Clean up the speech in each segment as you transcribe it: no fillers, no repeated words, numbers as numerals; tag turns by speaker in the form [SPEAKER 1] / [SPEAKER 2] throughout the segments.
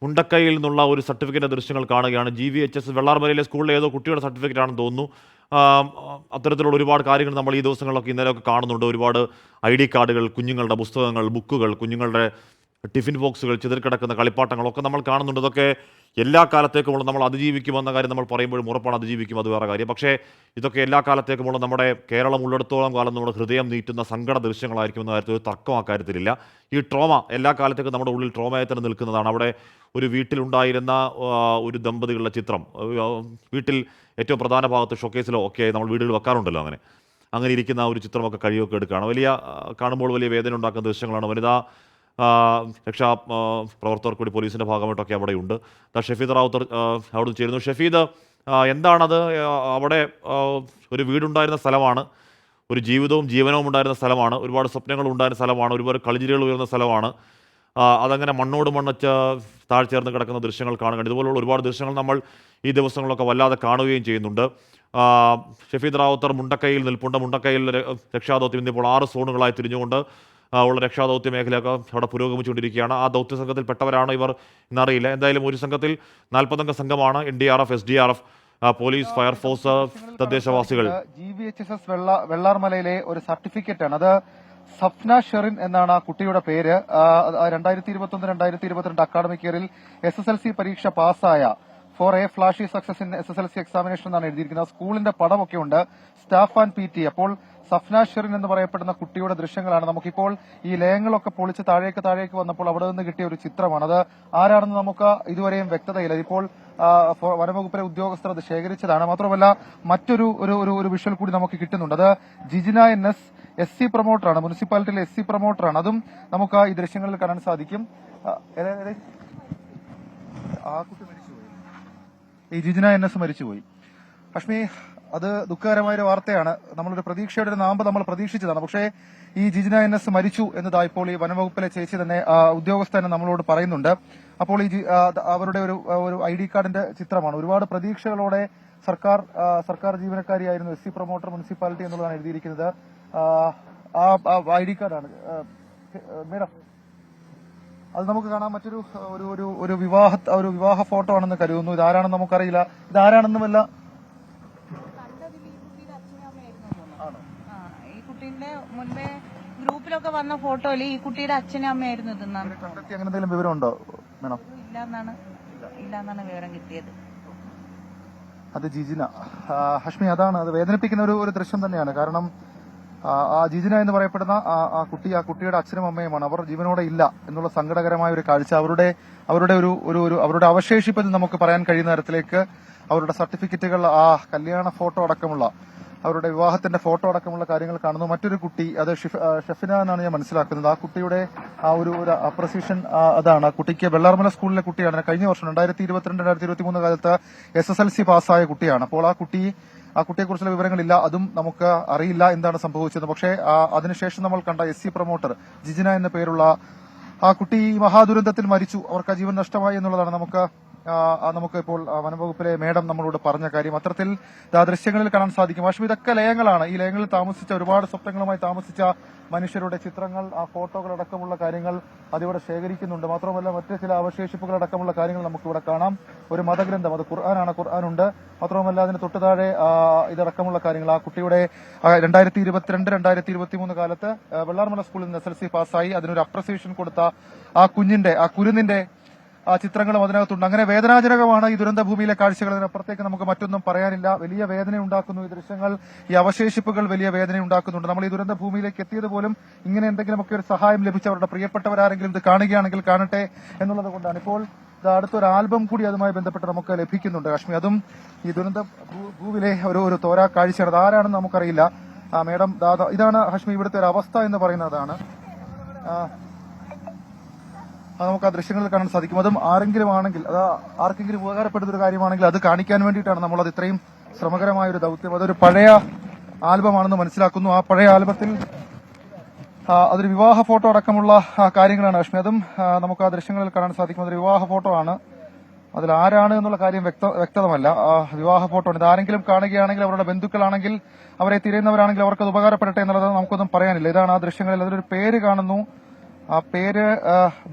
[SPEAKER 1] മുണ്ടക്കൈയിൽ നിന്നുള്ള ഒരു സർട്ടിഫിക്കറ്റിൻ്റെ ദൃശ്യങ്ങൾ കാണുകയാണ്. GVHS വെള്ളാർമലയിലെ സ്കൂളിലെ ഏതോ കുട്ടിയുടെ സർട്ടിഫിക്കറ്റ് ആണെന്ന് തോന്നുന്നു. അത്തരത്തിലുള്ള ഒരുപാട് കാര്യങ്ങൾ നമ്മൾ ഈ ദിവസങ്ങളിലൊക്കെ ഇന്നലെയൊക്കെ കാണുന്നുണ്ട്. ഒരുപാട് ID കാർഡുകൾ, കുഞ്ഞുങ്ങളുടെ പുസ്തകങ്ങൾ, ബുക്കുകൾ, കുഞ്ഞുങ്ങളുടെ ടിഫിൻ ബോക്സുകൾ, ചിതറിക്കിടക്കുന്ന കളിപ്പാട്ടങ്ങളൊക്കെ നമ്മൾ കാണുന്നുണ്ട്. ഇതൊക്കെ എല്ലാ കാലത്തേക്കുമുള്ള നമ്മൾ അതിജീവിക്കുമെന്ന കാര്യം നമ്മൾ പറയുമ്പോഴും ഉറപ്പാണ് അതിജീവിക്കും, അത് വേറെ കാര്യം. പക്ഷേ ഇതൊക്കെ എല്ലാ കാലത്തേക്കുമുള്ള നമ്മുടെ കേരളം ഉള്ളിടത്തോളം കാലം നമ്മുടെ ഹൃദയം നീറ്റുന്ന സങ്കട ദൃശ്യങ്ങളായിരിക്കും എന്ന കാര്യത്തിൽ ഒരു തർക്കം ആ കാര്യത്തിലില്ല. ഈ ട്രോമ എല്ലാ കാലത്തേക്കും നമ്മുടെ ഉള്ളിൽ ട്രോമയായി തന്നെ നിൽക്കുന്നതാണ്. അവിടെ ഒരു വീട്ടിലുണ്ടായിരുന്ന ഒരു ദമ്പതികളുടെ ചിത്രം വീട്ടിൽ ഏറ്റവും പ്രധാന ഭാഗത്ത് ഷോക്കേസിലോ ഒക്കെ നമ്മൾ വീടുകൾ വെക്കാറുണ്ടല്ലോ, അങ്ങനെ ഇരിക്കുന്ന ഒരു ചിത്രമൊക്കെ കഴിയൊക്കെ എടുക്കുകയാണ്. കാണുമ്പോൾ വലിയ വേദന ഉണ്ടാക്കുന്ന ദൃശ്യങ്ങളാണ്. വനിതാ രക്ഷാ പ്രവർത്തകർ കൂടി പോലീസിൻ്റെ ഭാഗമായിട്ടൊക്കെ അവിടെയുണ്ട്. ഷഫീദ് റാവുത്തർ അവിടെ ചേരുന്നു. ഷഫീദ്, എന്താണത്? അവിടെ ഒരു വീടുണ്ടായിരുന്ന സ്ഥലമാണ്, ഒരു ജീവിതവും ജീവനവും ഉണ്ടായിരുന്ന സ്ഥലമാണ്, ഒരുപാട് സ്വപ്നങ്ങൾ ഉണ്ടായിരുന്ന സ്ഥലമാണ്, ഒരുപാട് കളിചിരികൾ ഉയർന്ന സ്ഥലമാണ്. അതങ്ങനെ മണ്ണോട് മണ്ണച്ച് താഴ്ചേർന്ന് കിടക്കുന്ന ദൃശ്യങ്ങൾ കാണുകയാണ്. ഇതുപോലുള്ള ഒരുപാട് ദൃശ്യങ്ങൾ നമ്മൾ ഈ ദിവസങ്ങളൊക്കെ വല്ലാതെ കാണുകയും ചെയ്യുന്നുണ്ട്. ഷഫീദ് റാവുത്തർ മുണ്ടക്കൈയിൽ നിൽപ്പുണ്ട്. മുണ്ടക്കൈയിൽ രക്ഷാദൗത്യം ഇന്നിപ്പോൾ 6 സോണുകളായി തിരിഞ്ഞുകൊണ്ട് ഉള്ള രക്ഷാദൗത്യ മേഖലയൊക്കെ അവിടെ പുരോഗമിച്ചുകൊണ്ടിരിക്കുകയാണ്. ആ ദൗത്യ സംഘത്തിൽ പെട്ടവരാണ് ഇവർ എന്നറിയില്ല. എന്തായാലും ഒരു സംഘത്തിൽ 40 അംഗ സംഘമാണ്. NDRF, SDRF, പോലീസ്, ഫയർഫോഴ്സ്, തദ്ദേശവാസികൾ.
[SPEAKER 2] GVHS വെള്ളാർമലയിലെ ഒരു സർട്ടിഫിക്കറ്റ് ആണ് അത്. സഫ്ന ഷെറിൻ എന്നാണ് ആ കുട്ടിയുടെ പേര്. 2021-2022 അക്കാഡമിക് ഇയറിൽ SSLC പരീക്ഷ പാസ്സായ for a flashy success in SSLC examination എന്നാണ് എഴുതിയിരിക്കുന്നത്. സ്കൂളിന്റെ പടമൊക്കെ ഉണ്ട്, സ്റ്റാഫ് ആൻഡ് PT. അപ്പോൾ സഫ്ന ഷെറിൻ എന്ന് പറയപ്പെടുന്ന കുട്ടിയുടെ ദൃശ്യങ്ങളാണ് നമുക്കിപ്പോൾ ഈ ലയങ്ങളൊക്കെ പൊളിച്ച് താഴേക്ക് വന്നപ്പോൾ അവിടെ നിന്ന് കിട്ടിയ ഒരു ചിത്രമാണ്. അത് ആരാണെന്ന് നമുക്ക് ഇതുവരെയും വ്യക്തതയില്ല. ഇപ്പോൾ വനംവകുപ്പിലെ ഉദ്യോഗസ്ഥർ അത് ശേഖരിച്ചതാണ്. മാത്രമല്ല മറ്റൊരു ഒരു വിഷ്വൽ കൂടി നമുക്ക് കിട്ടുന്നുണ്ട്. അത് ജിജിന NS SC പ്രൊമോട്ടറാണ്, മുനിസിപ്പാലിറ്റിയിലെ SC പ്രൊമോട്ടറാണ്. അതും നമുക്ക് ഈ ദൃശ്യങ്ങളിൽ കാണാൻ സാധിക്കും. ആ കുട്ടി മരിച്ചുപോയി, ഈ ജിജിന NS മരിച്ചുപോയി. അഷ്മി, അത് ദുഃഖകരമായ വാർത്തയാണ്. നമ്മളൊരു പ്രതീക്ഷയുടെ ഒരു നാമ്പ് നമ്മൾ പ്രതീക്ഷിച്ചതാണ്. പക്ഷേ ഈ ജിജിന NS മരിച്ചു എന്നതാ ഇപ്പോൾ ഈ വനംവകുപ്പിലെ ചേച്ചി തന്നെ ഉദ്യോഗസ്ഥ തന്നെ നമ്മളോട് പറയുന്നുണ്ട്. അപ്പോൾ ഈ അവരുടെ ഒരു ID കാർഡിന്റെ ചിത്രമാണ്. ഒരുപാട് പ്രതീക്ഷകളോടെ സർക്കാർ ജീവനക്കാരിയായിരുന്നു, SC പ്രൊമോട്ടർ, മുനിസിപ്പാലിറ്റി എന്നുള്ളതാണ് എഴുതിയിരിക്കുന്നത്. ആ ID കാർഡാണ് മേഡം. അത് നമുക്ക് കാണാം. മറ്റൊരു ഒരു വിവാഹ ഫോട്ടോ ആണെന്ന് കരുതുന്നു. ഇതാരാണെന്ന് നമുക്കറിയില്ല. ഇതാരാണെന്നുമല്ല.
[SPEAKER 3] ഈ കുട്ടീന്റെ മുൻപേ ഗ്രൂപ്പിലൊക്കെ വന്ന ഫോട്ടോയിൽ ഈ കുട്ടിയുടെ അച്ഛനും അമ്മയായിരുന്നു ഇതെന്നാണ്.
[SPEAKER 2] അങ്ങനെ എന്തെങ്കിലും വിവരമുണ്ടോ മേഡം?
[SPEAKER 3] ഇല്ലാന്നാണ് വിവരം കിട്ടിയത്.
[SPEAKER 2] അത് ജിജിന. ഹഷ്മി, അതാണ്, അത് വേദനിപ്പിക്കുന്ന ഒരു ദൃശ്യം തന്നെയാണ്. കാരണം ആ ജിജിന എന്ന് പറയപ്പെടുന്ന ആ കുട്ടിയുടെ അച്ഛനും അമ്മയുമാണ്. അവർ ജീവനോടെ ഇല്ല എന്നുള്ള സങ്കടകരമായ ഒരു കാഴ്ച. അവരുടെ അവരുടെ അവശേഷിപ്പെന്ന് നമുക്ക് പറയാൻ കഴിയുന്ന തരത്തിലേക്ക് അവരുടെ സർട്ടിഫിക്കറ്റുകൾ, ആ കല്യാണ ഫോട്ടോ അടക്കമുള്ള, അവരുടെ വിവാഹത്തിന്റെ ഫോട്ടോ അടക്കമുള്ള കാര്യങ്ങൾ കാണുന്നു. മറ്റൊരു കുട്ടി, അത് ഷെഫിന എന്നാണ് ഞാൻ മനസ്സിലാക്കുന്നത്. ആ കുട്ടിയുടെ ആ ഒരു അപ്രസിയേഷൻ അതാണ്. ആ കുട്ടിക്ക് വെള്ളാർമല സ്കൂളിലെ കുട്ടിയാണ്. കഴിഞ്ഞ വർഷം 2022-2023 കാലത്ത് SSLC പാസ്സായ കുട്ടിയാണ്. അപ്പോൾ ആ കുട്ടിയെക്കുറിച്ചുള്ള വിവരങ്ങളില്ല, അതും നമുക്ക് അറിയില്ല എന്താണ് സംഭവിച്ചത്. പക്ഷേ അതിനുശേഷം നമ്മൾ കണ്ട SC പ്രൊമോട്ടർ ജിജിന എന്ന പേരുള്ള ആ കുട്ടി ഈ മഹാദുരന്തത്തിൽ മരിച്ചു. അവർക്ക് ജീവൻ നഷ്ടമായി എന്നുള്ളതാണ് നമുക്ക് ഇപ്പോൾ വനംവകുപ്പിലെ മേഡം നമ്മളോട് പറഞ്ഞ കാര്യം. അത്തരത്തിൽ ദൃശ്യങ്ങളിൽ കാണാൻ സാധിക്കും. പക്ഷേ ഇതൊക്കെ ലയങ്ങളാണ്. ഈ ലയങ്ങളിൽ താമസിച്ച, ഒരുപാട് സ്വപ്നങ്ങളുമായി താമസിച്ച മനുഷ്യരുടെ ചിത്രങ്ങൾ, ആ ഫോട്ടോകൾ അടക്കമുള്ള കാര്യങ്ങൾ അതിവിടെ ശേഖരിക്കുന്നുണ്ട്. മാത്രമല്ല മറ്റ് ചില അവശേഷിപ്പുകൾ അടക്കമുള്ള കാര്യങ്ങൾ നമുക്കിവിടെ കാണാം. ഒരു മതഗ്രന്ഥം, അത് ഖുർആനുണ്ട്. മാത്രമല്ല അതിന് തൊട്ടു താഴെ ഇതടക്കമുള്ള കാര്യങ്ങൾ. ആ കുട്ടിയുടെ 2022-2023 കാലത്ത് വെള്ളാർമല സ്കൂളിൽ നിന്ന് SSLC പാസ്സായി അതിനൊരു അപ്രിസിയേഷൻ കൊടുത്ത ആ കുരുന്നിന്റെ ചിത്രങ്ങളും അതിനകത്തുണ്ട്. അങ്ങനെ വേദനാജനകമാണ് ഈ ദുരന്ത ഭൂമിയിലെ കാഴ്ചകൾ. അതിനപ്പുറത്തേക്ക് നമുക്ക് മറ്റൊന്നും പറയാനില്ല. വലിയ വേദന ഉണ്ടാക്കുന്നു ഈ ദൃശ്യങ്ങൾ, ഈ അവശേഷിപ്പുകൾ വലിയ വേദന ഉണ്ടാക്കുന്നുണ്ട്. നമ്മൾ ഈ ദുരന്ത ഭൂമിയിലേക്ക് എത്തിയത് പോലും ഇങ്ങനെ എന്തെങ്കിലുമൊക്കെ ഒരു സഹായം ലഭിച്ചവരുടെ പ്രിയപ്പെട്ടവരാരെങ്കിലും ഇത് കാണുകയാണെങ്കിൽ കാണട്ടെ എന്നുള്ളത് കൊണ്ടാണ്. ഇപ്പോൾ അടുത്തൊരു ആൽബം കൂടി അതുമായി ബന്ധപ്പെട്ട് നമുക്ക് ലഭിക്കുന്നുണ്ട് കാശ്മീർ. അതും ഈ ദുരന്ത ഭൂവിലെ ഒരു തോരാ കാഴ്ചയാണ്. അത് ആരാണെന്ന് നമുക്കറിയില്ല. മേഡം, ഇതാണ് ഹഷ്മി ഇവിടുത്തെ ഒരു അവസ്ഥ എന്ന് പറയുന്നതാണ്. അത് നമുക്ക് ആ ദൃശ്യങ്ങളിൽ കാണാൻ സാധിക്കും. അതും ആർക്കെങ്കിലും ഉപകാരപ്പെടുന്ന ഒരു കാര്യമാണെങ്കിൽ അത് കാണിക്കാൻ വേണ്ടിയിട്ടാണ് നമ്മളത് ഇത്രയും ശ്രമകരമായ ഒരു ദൌത്യം. അതൊരു പഴയ ആൽബമാണെന്ന് മനസ്സിലാക്കുന്നു. ആ പഴയ ആൽബത്തിൽ അതൊരു വിവാഹ ഫോട്ടോ അടക്കമുള്ള കാര്യങ്ങളാണ് അശ്മി. അതും നമുക്ക് ആ ദൃശ്യങ്ങളിൽ കാണാൻ സാധിക്കും. അതൊരു വിവാഹ ഫോട്ടോ ആണ്. അതിൽ ആരാണ് എന്നുള്ള കാര്യം വ്യക്തമല്ല. വിവാഹ ഫോട്ടോ ആണ്. ഇതാരെങ്കിലും കാണുകയാണെങ്കിൽ, അവരുടെ ബന്ധുക്കളാണെങ്കിൽ, അവരെ തിരയുന്നവരാണെങ്കിൽ അവർക്കത് ഉപകാരപ്പെടട്ടെ എന്നുള്ളത് നമുക്കൊന്നും പറയാനില്ല. ഇതാണ് ആ ദൃശ്യങ്ങളിൽ. അതിലൊരു പേര് കാണുന്നു. ആ പേര്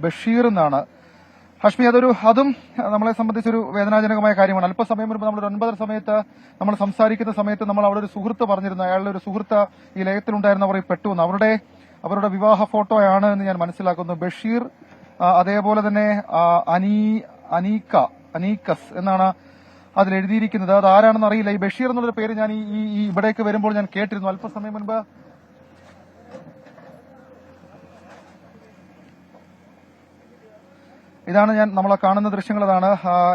[SPEAKER 2] ബഷീർ എന്നാണ്. ഹഷ്മി അതും നമ്മളെ സംബന്ധിച്ചൊരു വേദനാജനകമായ കാര്യമാണ്. അല്പസമയം മുൻപ് നമ്മൾ 9:30 സമയത്ത് നമ്മൾ സംസാരിക്കുന്ന സമയത്ത് നമ്മൾ അവിടെ ഒരു സുഹൃത്ത് പറഞ്ഞിരുന്നു, അയാളുടെ ഒരു സുഹൃത്ത് ഈ ലയത്തിലുണ്ടായിരുന്നവർ പെട്ടുവെന്ന്. അവരുടെ വിവാഹ ഫോട്ടോയാണ് എന്ന് ഞാൻ മനസ്സിലാക്കുന്നു. ബഷീർ, അതേപോലെ തന്നെ അനീക്കസ് എന്നാണ് അതിൽ എഴുതിയിരിക്കുന്നത്. അത് ആരാണെന്ന് അറിയില്ല. ഈ ബഷീർ എന്നുള്ളൊരു പേര് ഞാൻ ഈ ഇവിടേക്ക് വരുമ്പോൾ ഞാൻ കേട്ടിരുന്നു. അല്പസമയം മുൻപ് ഇതാണ് നമ്മളെ കാണുന്ന ദൃശ്യങ്ങൾ. അതാണ്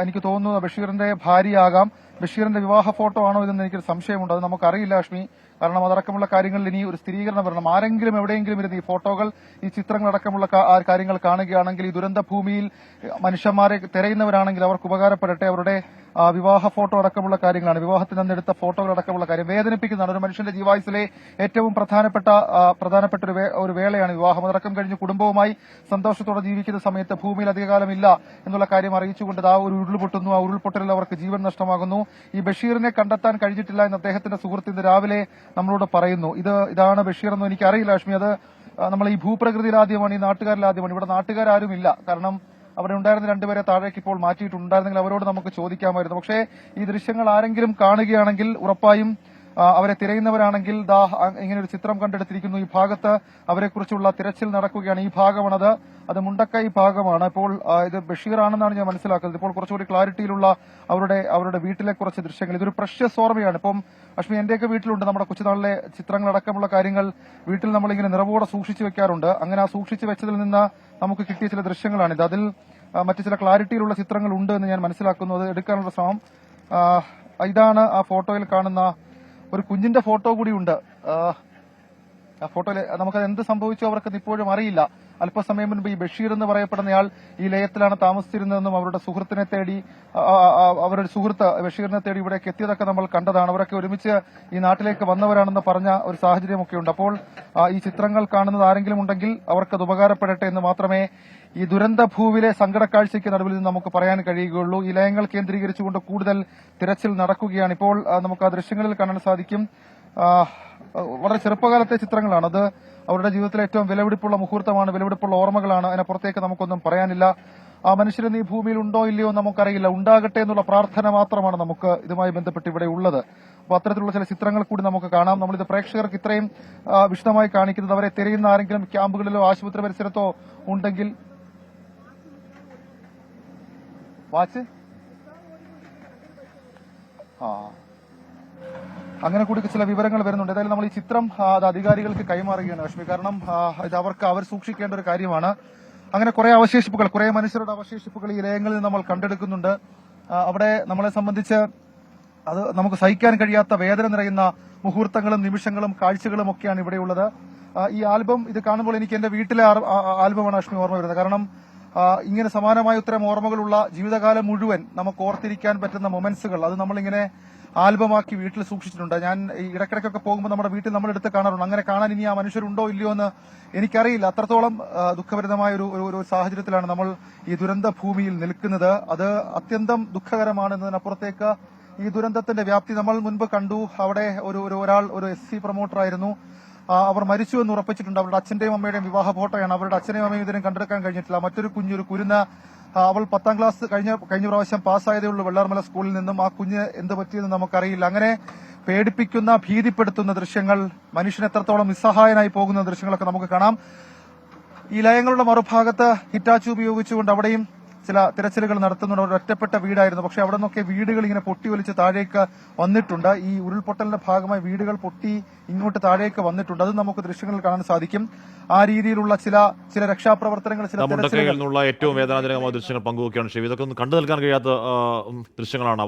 [SPEAKER 2] എനിക്ക് തോന്നുന്നത് ബഷീറിന്റെ ഭാര്യയാകാം. ബഷീറിന്റെ വിവാഹ ഫോട്ടോ ആണോ ഇതെന്ന് എനിക്കൊരു സംശയമുണ്ട്. അത് നമുക്കറിയില്ല അഷ്മി. കാരണം അതടക്കമുള്ള കാര്യങ്ങളിൽ ഇനി ഒരു സ്ഥിരീകരണം വരണം. ആരെങ്കിലും എവിടെയെങ്കിലും ഇരുന്ന് ഈ ഫോട്ടോകൾ, ഈ ചിത്രങ്ങളടക്കമുള്ള കാര്യങ്ങൾ കാണുകയാണെങ്കിൽ, ഈ ദുരന്ത ഭൂമിയിൽ മനുഷ്യന്മാരെ തിരയുന്നവരാണെങ്കിൽ അവർക്ക് ഉപകാരപ്പെടട്ടെ. അവരുടെ വിവാഹ ഫോട്ടോ അടക്കമുള്ള കാര്യങ്ങളാണ്, വിവാഹത്തിൽ നിന്നെടുത്ത ഫോട്ടോകൾ അടക്കമുള്ള കാര്യം വേദനിപ്പിക്കുന്നതാണ്. ഒരു മനുഷ്യന്റെ ജീവായുസിലെ ഏറ്റവും പ്രധാനപ്പെട്ട ഒരു വേളയാണ് വിവാഹം. അതടക്കം കഴിഞ്ഞ് കുടുംബവുമായി സന്തോഷത്തോടെ ജീവിക്കുന്ന സമയത്ത് ഭൂമിയിൽ അധികകാലമില്ല എന്നുള്ള കാര്യം അറിയിച്ചുകൊണ്ട് ആ ഒരു ഉരുൾപൊട്ടുന്നു. ആ ഉരുൾപൊട്ടലിൽ അവർക്ക് ജീവൻ നഷ്ടമാകുന്നു. ഈ ബഷീറിനെ കണ്ടെത്താൻ കഴിഞ്ഞിട്ടില്ല എന്ന് അദ്ദേഹത്തിന്റെ സുഹൃത്ത് ഇന്ന് രാവിലെ നമ്മളോട് പറയുന്നു. ഇതാണ് ബഷീർ എന്ന് എനിക്കറിയില്ല ലക്ഷ്മി. അത് നമ്മൾ ഈ ഭൂപ്രകൃതിയിൽ ആദ്യമാണ്, ഈ നാട്ടുകാരിൽ ആദ്യമാണ്. ഇവിടെ നാട്ടുകാരുമില്ല. കാരണം അവിടെ ഉണ്ടായിരുന്ന രണ്ടുപേരെ താഴേക്ക് ഇപ്പോൾ മാറ്റിയിട്ടുണ്ടായിരുന്നെങ്കിൽ അവരോട് നമുക്ക് ചോദിക്കാമായിരുന്നു. പക്ഷേ ഈ ദൃശ്യങ്ങൾ ആരെങ്കിലും കാണുകയാണെങ്കിൽ ഉറപ്പായും അവരെ തിരയുന്നവരാണെങ്കിൽ ഇങ്ങനെ ഒരു ചിത്രം കണ്ടെടുത്തിരിക്കുന്നു. ഈ ഭാഗത്ത് അവരെക്കുറിച്ചുള്ള തിരച്ചിൽ നടക്കുകയാണ്. ഈ ഭാഗമാണത്. അത് മുണ്ടക്കൈ ഭാഗമാണ്. ഇപ്പോൾ ഇത് ബഷീർ ആണെന്നാണ് ഞാൻ മനസ്സിലാക്കുന്നത്. ഇപ്പോൾ കുറച്ചുകൂടി ക്ലാരിറ്റിയിലുള്ള അവരുടെ വീട്ടിലെ കുറച്ച് ദൃശ്യങ്ങൾ. ഇതൊരു പ്രഷ്യസ് ഓർമ്മയാണ്. ഇപ്പം അഷ്മി, എന്റെയൊക്കെ വീട്ടിലുണ്ട് നമ്മുടെ കൊച്ചുനാളിലെ ചിത്രങ്ങളടക്കമുള്ള കാര്യങ്ങൾ വീട്ടിൽ നമ്മളിങ്ങനെ നിറവോടെ സൂക്ഷിച്ചു വെക്കാറുണ്ട്. അങ്ങനെ ആ സൂക്ഷിച്ചു വെച്ചതിൽ നിന്ന് നമുക്ക് കിട്ടിയ ചില ദൃശ്യങ്ങളാണിത്. അതിൽ മറ്റു ചില ക്ലാരിറ്റിയിലുള്ള ചിത്രങ്ങൾ ഉണ്ട് എന്ന് ഞാൻ മനസ്സിലാക്കുന്നു. അത് എടുക്കാനുള്ള ശ്രമം. ഇതാണ് ആ ഫോട്ടോയിൽ കാണുന്ന ഒരു കുഞ്ഞിന്റെ ഫോട്ടോ കൂടിയുണ്ട്. ആ ഫോട്ടോയിൽ നമുക്കത് എന്ത് സംഭവിച്ചോ അവർക്കത് ഇപ്പോഴും അറിയില്ല. അല്പസമയം മുൻപ് ഈ ബഷീർ എന്ന് പറയപ്പെടുന്നയാൾ ഈ ലയത്തിലാണ് താമസിച്ചിരുന്നതെന്നും അവരുടെ സുഹൃത്തിനെ തേടി അവരുടെ സുഹൃത്ത് ബഷീറിനെ തേടി ഇവിടേക്ക് എത്തിയതൊക്കെ നമ്മൾ കണ്ടതാണ്. അവരൊക്കെ ഒരുമിച്ച് ഈ നാട്ടിലേക്ക് വന്നവരാണെന്ന് പറഞ്ഞ ഒരു സാഹചര്യമൊക്കെ ഉണ്ട്. അപ്പോൾ ഈ ചിത്രങ്ങൾ കാണുന്നത് ആരെങ്കിലും ഉണ്ടെങ്കിൽ അവർക്കത് ഉപകാരപ്പെടട്ടെ എന്ന് മാത്രമേ ഈ ദുരന്ത ഭൂവിലെ സങ്കടക്കാഴ്ചയ്ക്ക് നടുവിൽ നിന്ന് നമുക്ക് പറയാൻ കഴിയുകയുള്ളൂ. ഈ ലയങ്ങൾ കേന്ദ്രീകരിച്ചുകൊണ്ട് കൂടുതൽ തിരച്ചിൽ നടക്കുകയാണ്. ഇപ്പോൾ നമുക്ക് ആ ദൃശ്യങ്ങളിൽ കാണാൻ സാധിക്കും. വളരെ ചെറുപ്പകാലത്തെ ചിത്രങ്ങളാണ്. അത് അവരുടെ ജീവിതത്തിലെ ഏറ്റവും വിലപിടിപ്പുള്ള മുഹൂർത്തമാണ്, വിലപിടിപ്പുള്ള ഓർമ്മകളാണ്. അതിനപ്പുറത്തേക്ക് നമുക്കൊന്നും പറയാനില്ല. ആ മനുഷ്യൻ ഈ ഭൂമിയിൽ ഉണ്ടോ ഇല്ലയോ നമുക്കറിയില്ല. ഉണ്ടാകട്ടെ എന്നുള്ള പ്രാർത്ഥന മാത്രമാണ് നമുക്ക് ഇതുമായി ബന്ധപ്പെട്ട് ഇവിടെ ഉള്ളത്. അപ്പോൾ അത്തരത്തിലുള്ള ചില ചിത്രങ്ങൾ കൂടി നമുക്ക് കാണാം. നമ്മളിത് പ്രേക്ഷകർക്ക് ഇത്രയും വിശദമായി കാണിക്കുന്നത് അവരെ തിരയുന്ന ആരെങ്കിലും ക്യാമ്പുകളിലോ ആശുപത്രി പരിസരത്തോ ഉണ്ടെങ്കിൽ വാച്ച് അങ്ങനെ കൂടി ചില വിവരങ്ങൾ വരുന്നുണ്ട്. ഏതായാലും നമ്മൾ ഈ ചിത്രം അത് അധികാരികൾക്ക് കൈമാറുകയാണ് ലക്ഷ്മി. കാരണം ഇത് അവർ സൂക്ഷിക്കേണ്ട ഒരു കാര്യമാണ്. അങ്ങനെ കുറെ അവശേഷിപ്പുകൾ, കുറെ മനുഷ്യരുടെ അവശേഷിപ്പുകൾ ഈ ലയങ്ങളിൽ നമ്മൾ കണ്ടെടുക്കുന്നുണ്ട്. അവിടെ നമ്മളെ സംബന്ധിച്ച് അത് നമുക്ക് സഹിക്കാൻ കഴിയാത്ത വേദന നിറയുന്ന മുഹൂർത്തങ്ങളും നിമിഷങ്ങളും കാഴ്ചകളും ഒക്കെയാണ് ഇവിടെയുള്ളത്. ഈ ആൽബം ഇത് കാണുമ്പോൾ എനിക്ക് എന്റെ വീട്ടിലെ ആൽബമാണ് ലക്ഷ്മി ഓർമ്മ വരുന്നത്. കാരണം ഇങ്ങനെ സമാനമായ ഉത്തരം ഓർമ്മകളുള്ള ജീവിതകാലം മുഴുവൻ നമുക്ക് ഓർത്തിരിക്കാൻ പറ്റുന്ന മൊമെന്റ്സുകൾ അത് നമ്മളിങ്ങനെ ആൽബമാക്കി വീട്ടിൽ സൂക്ഷിച്ചിട്ടുണ്ട്. ഞാൻ ഇടയ്ക്കിടയ്ക്കൊക്കെ പോകുമ്പോൾ നമ്മുടെ വീട്ടിൽ നമ്മളെടുത്ത് കാണാറുണ്ട്. അങ്ങനെ കാണാൻ ഇനി ആ മനുഷ്യരുണ്ടോ ഇല്ലയോ എന്ന് എനിക്കറിയില്ല. അത്രത്തോളം ദുഃഖഭരിതമായ ഒരു സാഹചര്യത്തിലാണ് നമ്മൾ ഈ ദുരന്ത ഭൂമിയിൽ നിൽക്കുന്നത്. അത് അത്യന്തം ദുഃഖകരമാണ് എന്നതിനപ്പുറത്തേക്ക് ഈ ദുരന്തത്തിന്റെ വ്യാപ്തി നമ്മൾ മുൻപ് കണ്ടു. അവിടെ ഒരാൾ ഒരു SC പ്രൊമോട്ടറായിരുന്നു. അവർ മരിച്ചു എന്ന് ഉറപ്പിച്ചിട്ടുണ്ട്. അവരുടെ അച്ഛന്റെയും അമ്മയുടെയും വിവാഹ ഫോട്ടോയാണ്. അവരുടെ അച്ഛനെയും അമ്മയും ഇതിനും കണ്ടെടുക്കാൻ കഴിഞ്ഞിട്ടില്ല. മറ്റൊരു കുഞ്ഞൊരു കുരുന്ന്, അവൾ 10ാം ക്ലാസ് കഴിഞ്ഞ പ്രാവശ്യം പാസ്സായതേ ഉള്ളൂ വെള്ളാർമല സ്കൂളിൽ നിന്നും. ആ കുഞ്ഞ് എന്ത് പറ്റിയെന്ന് നമുക്കറിയില്ല. അങ്ങനെ പേടിപ്പിക്കുന്ന, ഭീതിപ്പെടുത്തുന്ന ദൃശ്യങ്ങൾ, മനുഷ്യൻ എത്രത്തോളം നിസ്സഹായനായി പോകുന്ന ദൃശ്യങ്ങളൊക്കെ നമുക്ക് കാണാം. ഈ ലയങ്ങളുടെ മറുഭാഗത്ത് ഹിറ്റാച്ചി ഉപയോഗിച്ചുകൊണ്ട് അവിടെയും ചില തിരച്ചിലുകൾ നടത്തുന്നുണ്ട്. ഒരു ഒറ്റപ്പെട്ട വീടായിരുന്നു. പക്ഷെ അവിടെ നിന്നൊക്കെ വീടുകൾ ഇങ്ങനെ പൊട്ടിയൊലിച്ച് താഴേക്ക് വന്നിട്ടുണ്ട്. ഈ ഉരുൾപൊട്ടലിന്റെ ഭാഗമായി വീടുകൾ പൊട്ടി ഇങ്ങോട്ട് താഴേക്ക് വന്നിട്ടുണ്ട്. അത് നമുക്ക് ദൃശ്യങ്ങളിൽ കാണാൻ സാധിക്കും. ആ രീതിയിലുള്ള ചില രക്ഷാപ്രവർത്തനങ്ങൾ, ചില
[SPEAKER 1] മുണ്ടക്കൈയിൽ നിന്നുള്ള ഏറ്റവും വേദനാജനകമായ ദൃശ്യങ്ങൾ പങ്കുവയ്ക്കുകയാണ്. ഇതൊക്കെ ഒന്ന് കണ്ടു നിൽക്കാൻ കഴിയാത്ത ദൃശ്യങ്ങളാണ്.